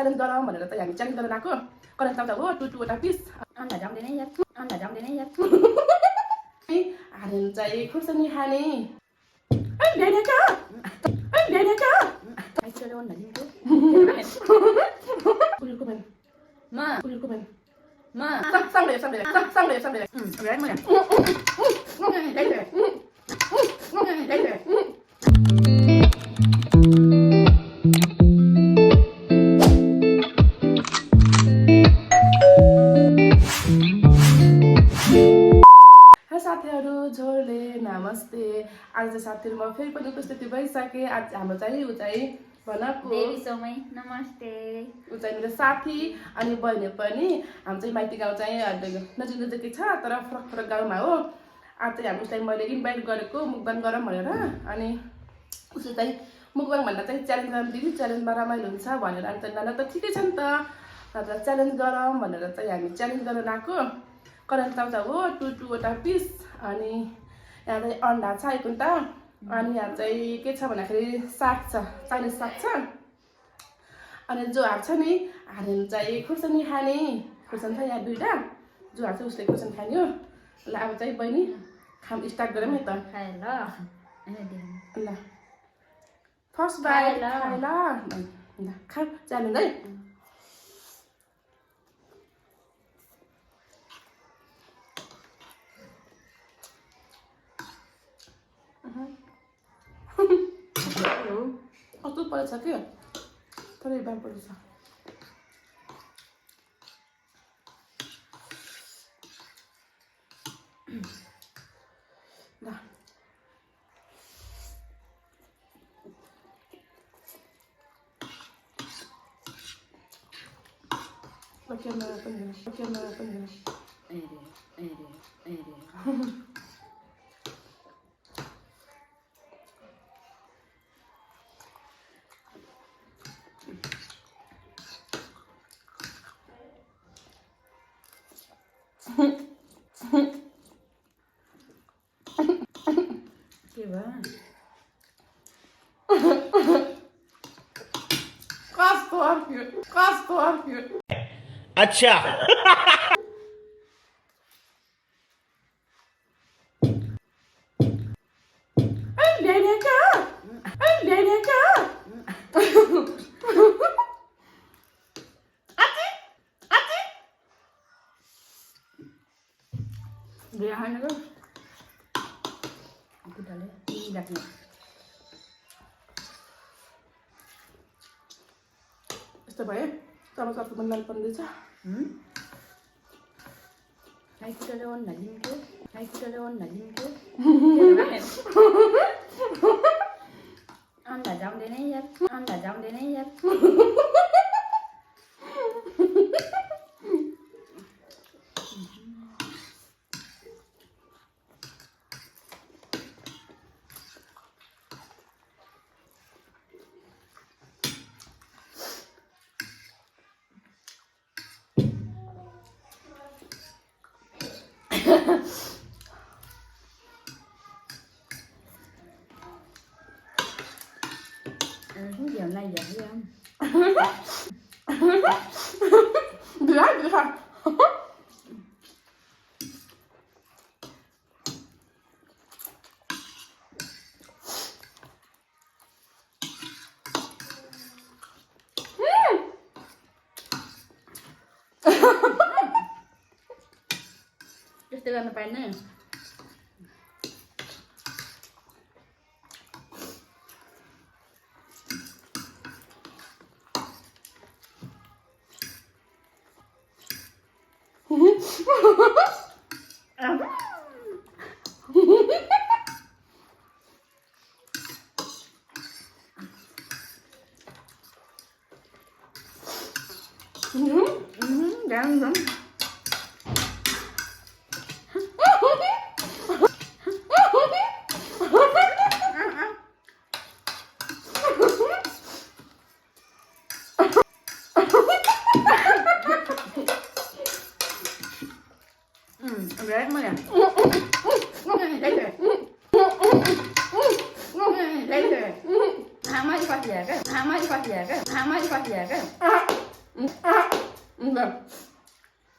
Challenge गरौँ भनेर चाहिँ हामी च्यालेन्ज गर्न आएको करेन्ट चाउचा हो टुटुवटा पिस अन्डा जाउँदैन यार अन्डा जाउँदैन यार हारेन चाहिँ खुर्सानी खाने ढेडेका आइसक्यो अन्डा दिन्छु उनीहरूको पनि मा उनीहरूको पनि मा सँगै राइ मलाई साथीहरू झोरले नमस्ते आज चाहिँ साथीहरू म फेरि पनि उपस्थिति भइसकेँ आज हाम्रो चाहिँ ऊ चाहिँ भनको देवी समय नमस्ते ऊ चाहिँ मेरो साथी अनि बहिनी पनि हाम्रो चाहिँ माइती गाउँ चाहिँ नजिक नजिकै छ तर फरक फरक गाउँमा हो आज चाहिँ हामी उसलाई मैले इन्भाइट गरेको मुकबाङ गरौँ भनेर अनि उसले चाहिँ मुकबाङ भन्दा चाहिँ च्यालेन्ज गरौँ दिदी च्यालेन्जमा रमाइलो हुन्छ भनेर अनि चाहिँ नाना त ठिकै छ नि त नत्र च्यालेन्ज गरौँ भनेर चाहिँ हामी च्यालेन्ज गर्न आएको करेन्ट चाउचा हो टुटुवटा पिस अनि यहाँ चाहिँ अन्डा छ आइकुन्टा अनि यहाँ चाहिँ के छ भन्दाखेरि साग छ चाइनिज साग छ अनि जो हार्छ नि हारेन चाहिँ खुर्सानी खाने खुर्सानी छ यहाँ दुईवटा जो हार्छ उसले खुर्सानी खाने हो ल अब चाहिँ बहिनी खाम स्टार्ट गरौँ है त खाए ल ल फर्स्ट बाइट ल खा च्यालेन्ज है कस्तो परेछ के तर बार परेछ ल क्यामेरा पनि के भयो कस्तो अर्क्यो अच्छा बिहान गयो खुट्टाले राख्ने यस्तो भयो चलाचलको पनि मन पर्दैछ आइकुटाले अन्डा दिन्छु अन्डा जाउँदैन यार अन्डा जाउँदैन यार giờ này giờ đi không được hả त्यस्तै गर्न पाएन Đáng lắm. Ráng mới nè. Lấy rồi. Lấy rồi. Hai mấy phát về cái. Enggak.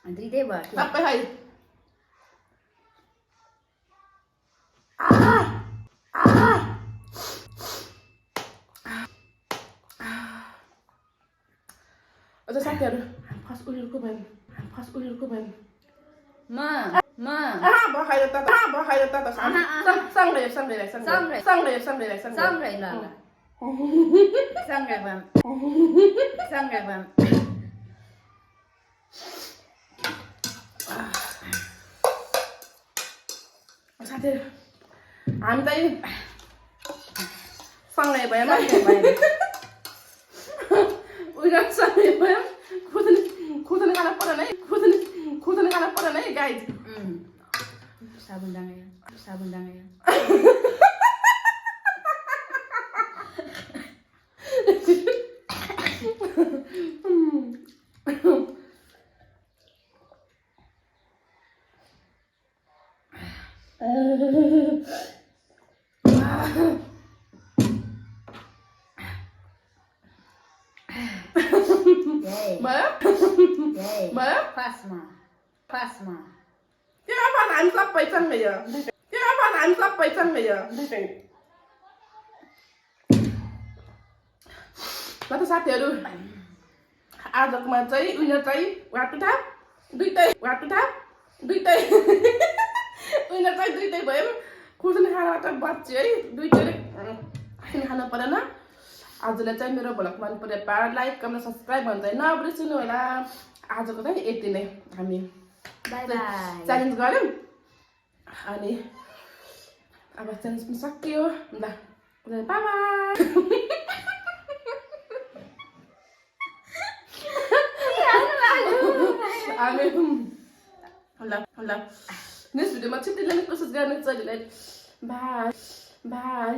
Andri deh bah. Apa hai? Ada sakit. Pas ulirku ben. Pas ulirku ben. Ma. Bahaya tata. Bahaya tata. Sang deh. Sang rầy là. Sang rầy bang. Sang rầy bang. साथी हामी चाहिँ सँगै भयौँ उयो सँगै भयौँ खुदने खाना परेन है खुदने खाना परेन है गाइज Sabun dangan. भयो Pasma. त्यो अब हामी सबै सँगै हो ल त साथीहरू आजकोमा चाहिँ उनीहरू चाहिँ वाटुठा दुइटै उनीहरू चाहिँ दुइटै भयौँ खुर्सानी खानाबाट बच्यो है दुइटैले खुर्सानी खानु परेन आजलाई चाहिँ मेरो भ्लग मन पऱ्यो लाइक कमेन्ट सब्सक्राइब भन्छ नबिर्सिनु होला आजको चाहिँ यति नै हामी Bye bye. च्यालेन्ज गऱ्यौँ अनि अब च्यालेन्ज पनि सकियो ल बाई बाई हामी ल नेक्स्ट भिडियोमा छिट्टै ल्याउने कोसिस गर्ने चलिलाई बाई